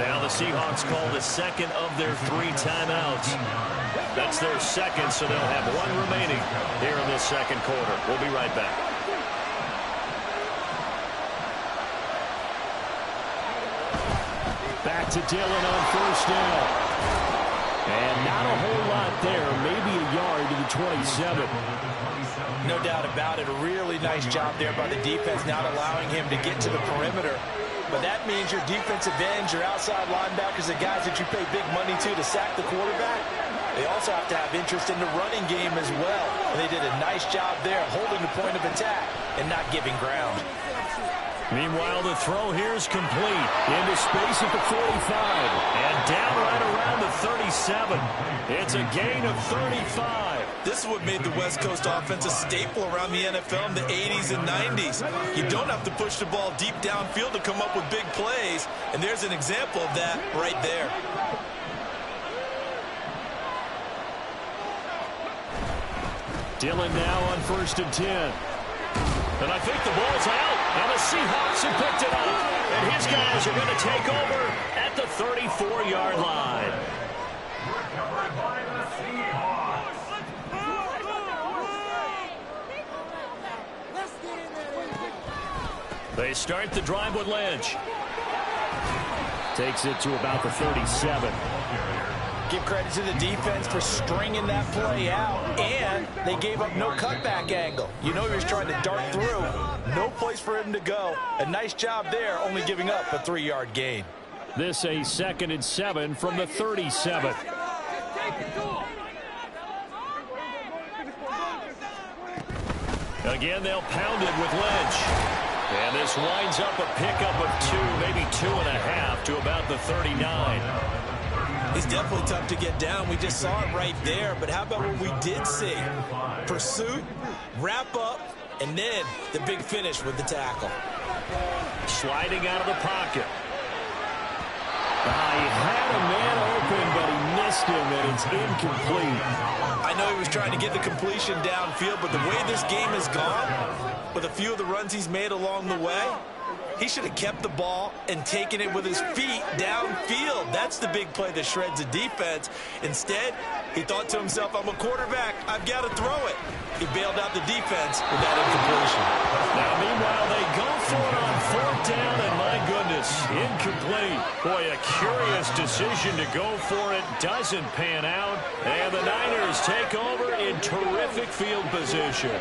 Now the Seahawks call the second of their 3 timeouts. That's their second, so they'll have 1 remaining here in this second quarter. We'll be right back. Back to Dillon on first down. And not a whole lot there, maybe a yard to the 27. No doubt about it. A really nice job there by the defense, not allowing him to get to the perimeter. But that means your defensive ends, your outside linebackers, the guys that you pay big money to sack the quarterback, they also have to have interest in the running game as well. And they did a nice job there holding the point of attack and not giving ground. Meanwhile, the throw here is complete. Into space at the 45. And down right around the 37. It's a gain of 35. This is what made the West Coast offense a staple around the NFL in the 80s and 90s. You don't have to push the ball deep downfield to come up with big plays. And there's an example of that right there. Dillon now on 1st and 10. And I think the ball's out. And the Seahawks have picked it up. And his guys are going to take over at the 34-yard line. Recovered by the Seahawks. They start the drive with Lynch. Takes it to about the 37. Give credit to the defense for stringing that play out, and they gave up no cutback angle. You know he was trying to dart through. No place for him to go. A nice job there, only giving up a 3-yard gain. This a 2nd and 7 from the 37. Again, they'll pound it with Lynch. And this winds up a pickup of 2, maybe 2.5 to about the 39. He's definitely tough to get down. We just saw it right there. But how about what we did see? Pursuit, wrap up, and then the big finish with the tackle. Sliding out of the pocket. He had a man open, but he missed him, and it's incomplete. I know he was trying to get the completion downfield, but the way this game has gone, with a few of the runs he's made along the way, he should have kept the ball and taken it with his feet downfield. That's the big play that shreds the defense. Instead, he thought to himself, I'm a quarterback. I've got to throw it. He bailed out the defense with that incompletion. Now, meanwhile, they go for it on 4th down, and my goodness, incomplete. Boy, a curious decision to go for it. Doesn't pan out. And the Niners take over in terrific field position.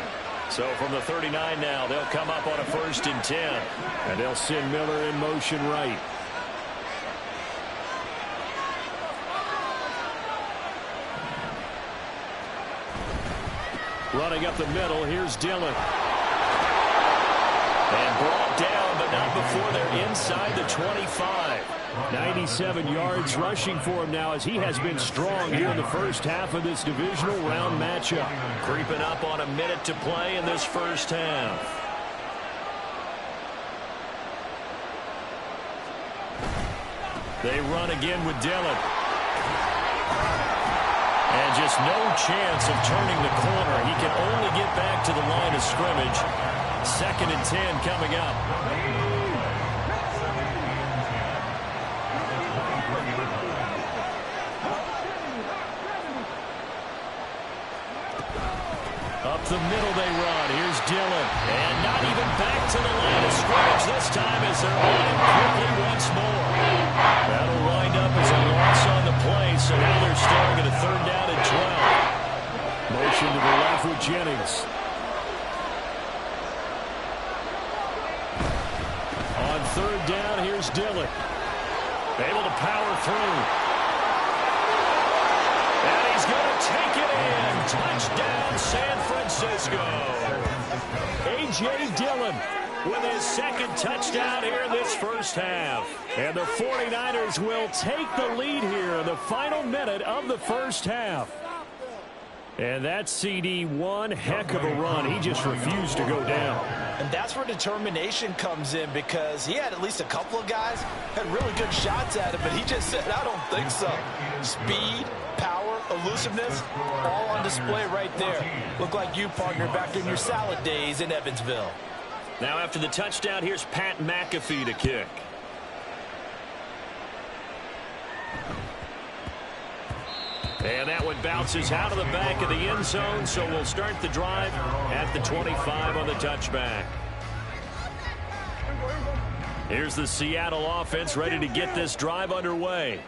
So from the 39 now, they'll come up on a 1st and 10. And they'll send Miller in motion right. Running up the middle, here's Dillon. And brought down, but not before they're inside the 25. 97 yards rushing for him now as he has been strong here in the first half of this divisional round matchup. Creeping up on a minute to play in this first half. They run again with Dillon. And just no chance of turning the corner. He can only get back to the line of scrimmage. 2nd and 10 coming up. Up the middle they run. Here's Dillon. And not even back to the line of scrimmage this time as they're on him quickly once more. That'll wind up as a loss on the play, so now they're starting at a 3rd down and 12. Motion to the left with Jennings. On 3rd down, here's Dillon. Able to power through. And he's going to take it in. let's go. A.J. Dillon with his second touchdown here in this first half. And the 49ers will take the lead here in the final minute of the first half. And that CD, one heck of a run. He just refused to go down. And that's where determination comes in, because he had at least a couple of guys had really good shots at him, but he just said, I don't think so. Speed, power, elusiveness, all on display right there. Look like you, partner, back in your salad days in Evansville. Now after the touchdown, here's Pat McAfee to kick. And that one bounces out of the back of the end zone, so we'll start the drive at the 25 on the touchback. Here's the Seattle offense ready to get this drive underway.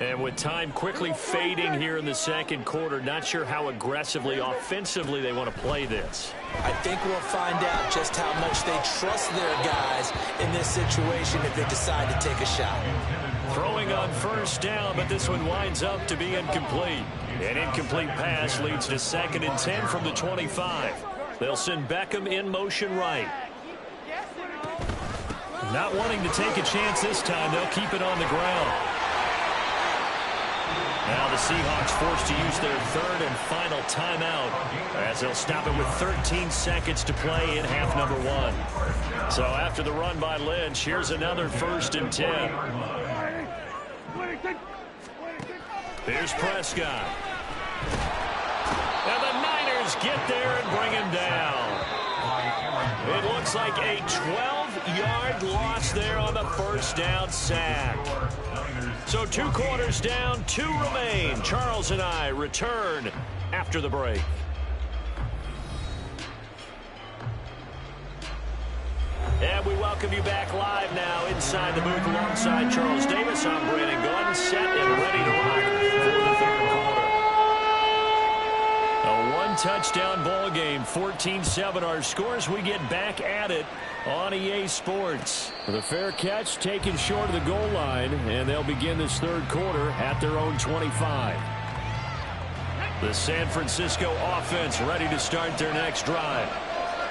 And with time quickly fading here in the second quarter, not sure how aggressively, offensively they want to play this. I think we'll find out just how much they trust their guys in this situation if they decide to take a shot. Throwing on first down, but this one winds up to be incomplete. An incomplete pass leads to 2nd and 10 from the 25. They'll send Beckham in motion right. Not wanting to take a chance this time, they'll keep it on the ground. Now the Seahawks forced to use their third and final timeout, as they'll stop it with 13 seconds to play in half number 1. So after the run by Lynch, here's another 1st and 10. Here's Prescott. And the Niners get there and bring him down. It looks like a 12-yard loss there on the first down sack. So 2 quarters down, 2 remain. Charles and I return after the break. And we welcome you back live now inside the booth alongside Charles Davis. I'm Brandon Gordon, set and ready to rock for the third quarter. A one-touchdown ball game, 14-7 our scores. We get back at it on EA Sports. The fair catch taken short of the goal line, and they'll begin this third quarter at their own 25. The San Francisco offense ready to start their next drive.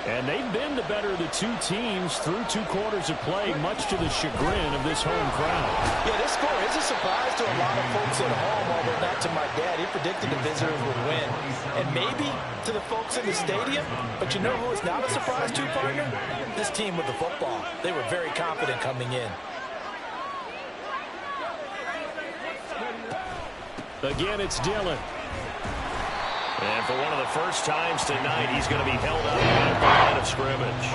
And they've been the better of the 2 teams through 2 quarters of play, much to the chagrin of this home crowd. Yeah, this score is a surprise to a lot of folks at home, although not to my dad. He predicted the visitors would win. And maybe to the folks in the stadium, but you know who is not a surprise to, partner? This team with the football. They were very confident coming in. Again, it's Dillon. And for one of the first times tonight, he's going to be held up at the line of scrimmage.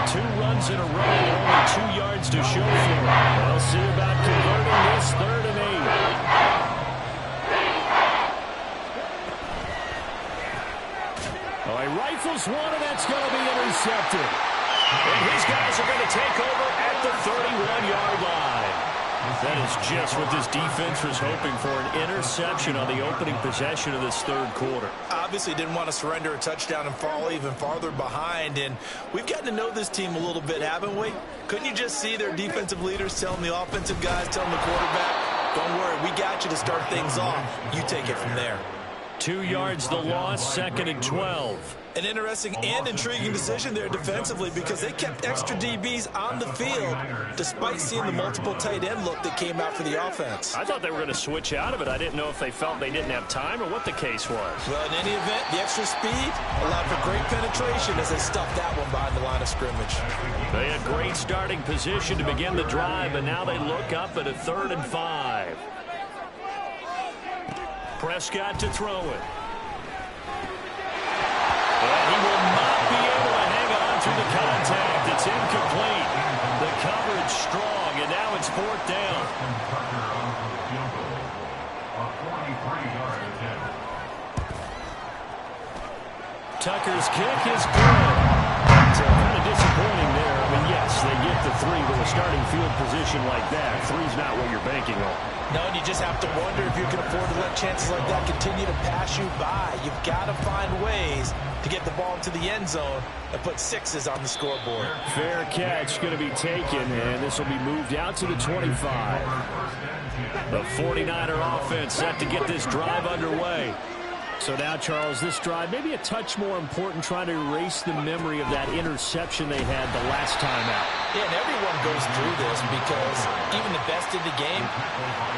2 runs in a row, only 2 yards to show for him. We'll see about converting this 3rd and 8. Oh, he rifles one, and that's going to be intercepted. And his guys are going to take over at the 31-yard line. That is just what this defense was hoping for, an interception on the opening possession of this third quarter. Obviously didn't want to surrender a touchdown and fall even farther behind, and we've gotten to know this team a little bit, haven't we? Couldn't you just see their defensive leaders telling the offensive guys, telling the quarterback, don't worry, we got you to start things off. You take it from there. 2 yards the loss, 2nd and 12. An interesting and intriguing decision there defensively, because they kept extra DBs on the field despite seeing the multiple tight end look that came out for the offense. I thought they were going to switch out of it. I didn't know if they felt they didn't have time or what the case was. Well, in any event, the extra speed allowed for great penetration as they stuffed that one behind the line of scrimmage. They had great starting position to begin the drive, and now they look up at a 3rd and 5. Prescott to throw it. And he will not be able to hang on through the contact. It's incomplete. The coverage strong, and now it's 4th down. Tucker's kick is good. So kind of disappointing there. I mean, yes, they get the 3, but a starting field position like that, 3's not what you're banking on. No, and you just have to wonder if you can afford to let chances like that continue to pass you by. You've got to find ways to get the ball into the end zone and put 6s on the scoreboard. Fair catch going to be taken, and this will be moved out to the 25. The 49er offense set to get this drive underway. So now, Charles, this drive maybe a touch more important, trying to erase the memory of that interception they had the last time out. Yeah, and everyone goes through this because even the best in the game,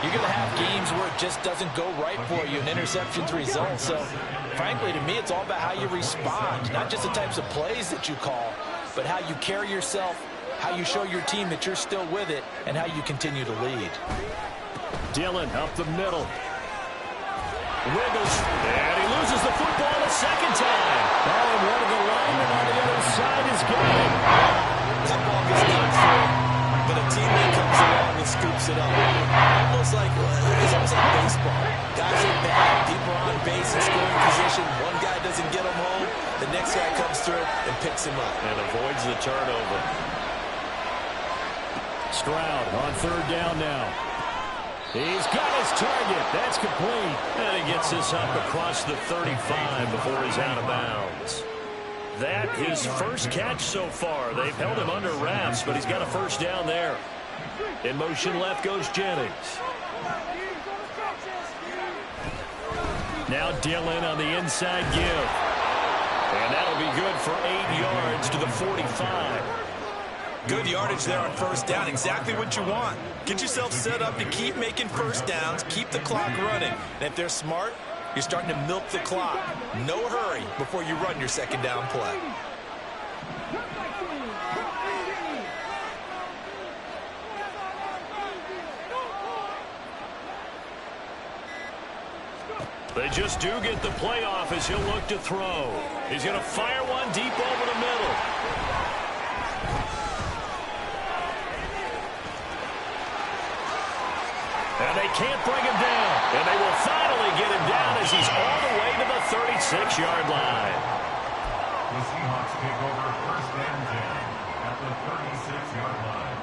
you're going to have games where it just doesn't go right for you and interceptions result. So, frankly, to me, it's all about how you respond, not just the types of plays that you call, but how you carry yourself, how you show your team that you're still with it, and how you continue to lead. Dillon up the middle. Wiggles, and he loses the football a second time. Oh, and one of the linemen on the other side is gone. That ball gets knocked through, but a teammate comes along and scoops it up. It's almost like baseball. Guys are bad, people are on base in scoring position. One guy doesn't get him home, the next guy comes through and picks him up. And avoids the turnover. Stroud on third down now. He's got his target. That's complete. And he gets this up across the 35 before he's out of bounds. That his first catch so far. They've held him under wraps, but he's got a first down there. In motion left goes Jennings. Now Dillon on the inside give. And that'll be good for 8 yards to the 45. Good yardage there on first down. Exactly what you want. Get yourself set up to keep making first downs, keep the clock running. And if they're smart, you're starting to milk the clock. No hurry before you run your second down play. They just do get the playoff as he'll look to throw. He's going to fire one deep over the middle. And they can't bring him down. And they will finally get him down as he's all the way to the 36-yard line. The Seahawks take over first and 10 at the 36-yard line.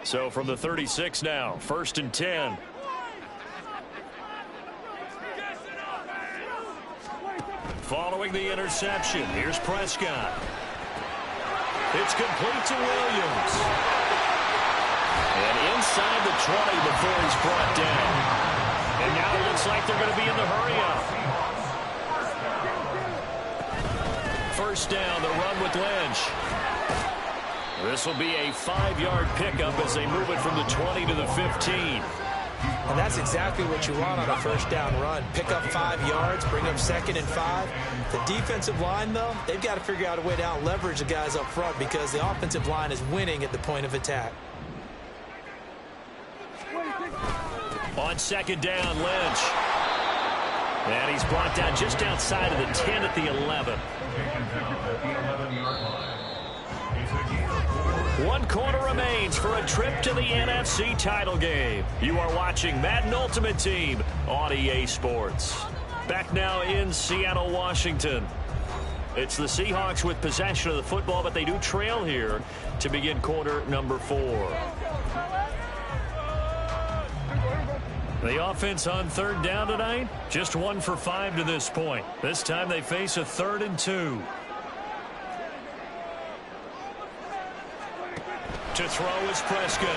So from the 36 now, first and 10. Following the interception, here's Prescott. It's complete to Williams. And inside the 20 before he's brought down. And now it looks like they're going to be in the hurry-up. First down, the run with Lynch. This will be a 5-yard pickup as they move it from the 20 to the 15. And that's exactly what you want on a first down run. Pick up 5 yards, bring up second and 5. The defensive line, though, they've got to figure out a way to out-leverage the guys up front because the offensive line is winning at the point of attack. On second down, Lynch. And he's brought down just outside of the 10 at the 11. One quarter remains for a trip to the NFC title game. You are watching Madden Ultimate Team on EA Sports. Back now in Seattle, Washington. It's the Seahawks with possession of the football, but they do trail here to begin quarter number 4. The offense on third down tonight, just 1 for 5 to this point. This time they face a 3rd and 2. To throw is Prescott.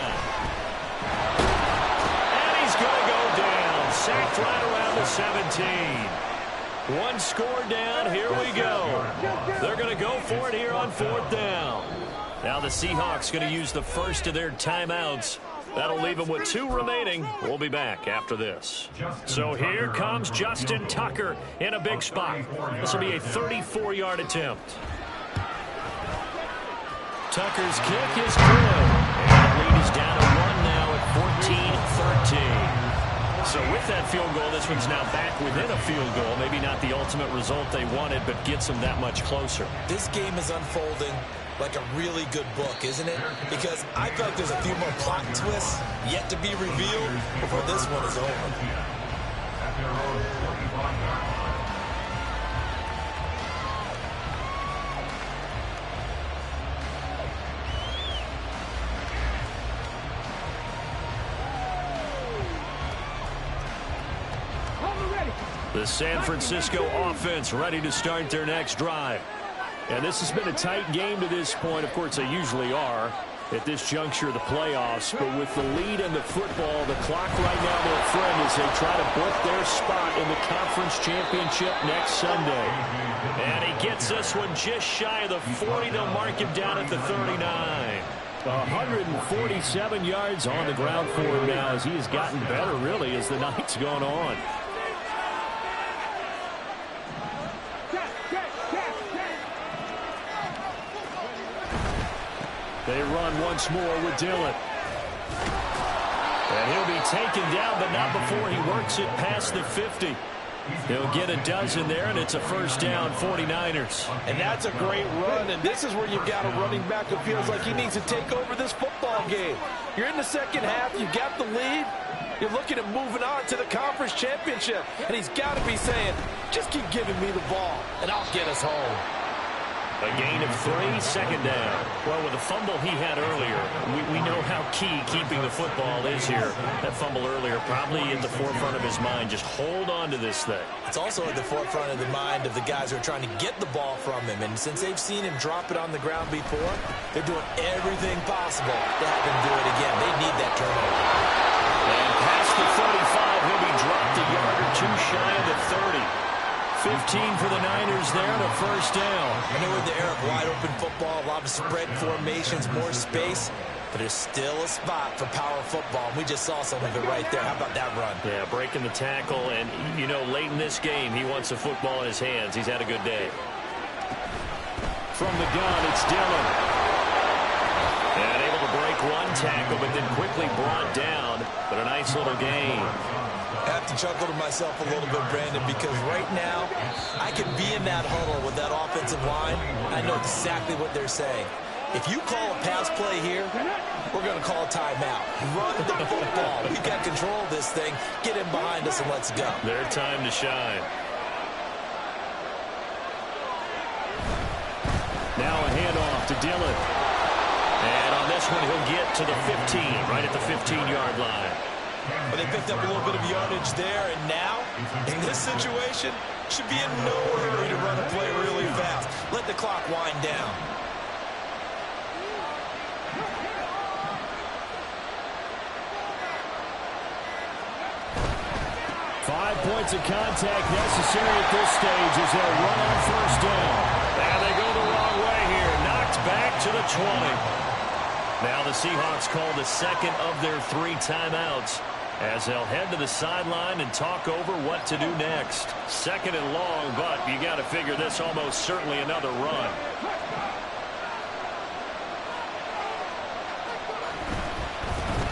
And he's going to go down. Sacked right around the 17. One score down. Here we go. They're going to go for it here on 4th down. Now the Seahawks going to use the first of their timeouts. That'll leave them with 2 remaining. We'll be back after this. So here comes Justin Tucker in a big spot. This will be a 34-yard attempt. Tucker's kick is good. And the lead is down to 1 now at 14-13. So with that field goal, this one's now back within a field goal. Maybe not the ultimate result they wanted, but gets them that much closer. This game is unfolding like a really good book, isn't it? Because I feel like there's a few more plot twists yet to be revealed before this one is over. The San Francisco offense ready to start their next drive. And this has been a tight game to this point. Of course, they usually are at this juncture of the playoffs. But with the lead in the football, the clock right now, their friend, as they try to book their spot in the conference championship next Sunday. And he gets this one just shy of the 40. They'll mark him down at the 39. 147 yards on the ground for him now as he has gotten better, really, as the night's gone on. They run once more with Dillon. And he'll be taken down, but not before he works it past the 50. He'll get a dozen there, and it's a first down, 49ers. And that's a great run, and this is where you've got a running back who feels like he needs to take over this football game. You're in the second half, you got the lead, you're looking at moving on to the conference championship, and he's got to be saying, just keep giving me the ball, and I'll get us home. A gain of 3, second down. Well, with the fumble he had earlier, we know how key keeping the football is here. That fumble earlier probably in the forefront of his mind. Just hold on to this thing. It's also at the forefront of the mind of the guys who are trying to get the ball from him. And since they've seen him drop it on the ground before, they're doing everything possible to have him do it again. They need that turnover. And past the 35, he'll be dropped a yard or two shy of the 30. 15 for the Niners there and a first down. I know in the era of wide-open football, a lot of spread formations, more space, but there's still a spot for power football. And we just saw some of it right there. How about that run? Yeah, breaking the tackle, and, you know, late in this game, he wants the football in his hands. He's had a good day. From the gun, it's Dillon. And able to break one tackle, but then quickly brought down. But a nice little gain. I have to chuckle to myself a little bit, Brandon, because right now I could be in that huddle with that offensive line. I know exactly what they're saying. If you call a pass play here, we're going to call a timeout. Run the football. We've got control of this thing. Get in behind us and let's go. Their time to shine. Now a handoff to Dillon. And on this one, he'll get to the 15, right at the 15-yard line. But they picked up a little bit of yardage there, and now, in this situation, should be in no hurry to run a play really fast. Let the clock wind down. Five points of contact necessary at this stage as they'll run on first down. And they go the wrong way here. Knocked back to the 20. Now the Seahawks call the second of their 3 timeouts, as they'll head to the sideline and talk over what to do next. Second and long, but you got to figure this almost certainly another run.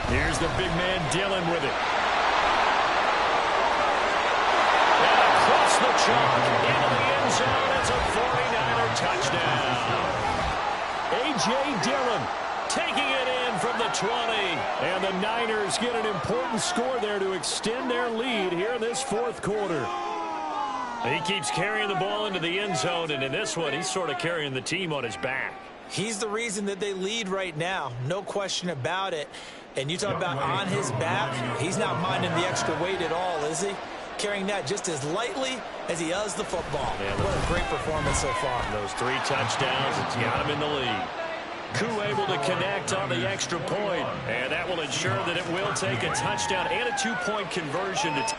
Here's the big man Dillon with it. And across the chalk into the end zone. It's a 49er touchdown. A.J. Dillon taking it in from the 20. And the Niners get an important score there to extend their lead here in this fourth quarter. He keeps carrying the ball into the end zone, and in this one, he's sort of carrying the team on his back. He's the reason that they lead right now. No question about it. And you talk about on his back, he's not minding the extra weight at all, is he? Carrying that just as lightly as he does the football. Yeah, what a great performance so far. Those 3 touchdowns, it's got him in the lead. Koo able to connect on the extra point, and that will ensure that it will take a touchdown and a 2-point conversion to